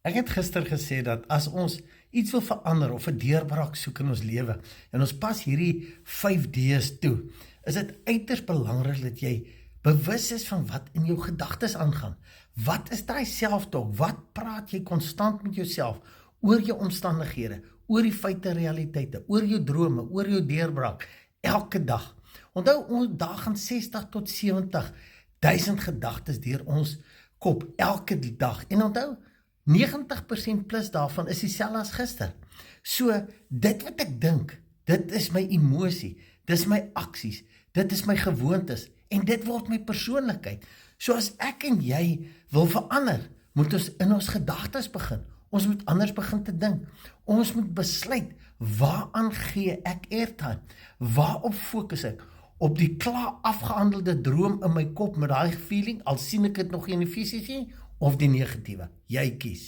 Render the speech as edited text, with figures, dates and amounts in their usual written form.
Ek het gister gesê dat as ons iets wil verander of 'n deurbraak soek in ons lewe en ons pas hierdie 5 D's toe, is dit uiters belangrik dat jy bewus is van wat in jou gedagtes aangaan. Wat is daai selftalk? Wat praat jy konstant met jouself oor jou omstandighede, oor die feite, realiteite, oor jou drome, oor jou deurbraak, elke dag. Onthou, ons dag gaan 60 tot 70.000 gedagtes deur ons kop elke dag. En onthou, 90% plus daarvan is dieselfde as gister. So, dit wat ek dink, dit is my emosie, dit is my aksies, dit is my gewoontes, en dit word my persoonlikheid. So as ek en jy wil verander, moet ons in ons gedagtes begin. Ons moet anders begin te dink. Ons moet besluit, waaraan gee ek airtime? Waarop fokus ek? Op die klaar afgehandelde droom in my kop met daai feeling, al sien ek dit nog nie in die fisies nie, of die negatiewe? Jy kies.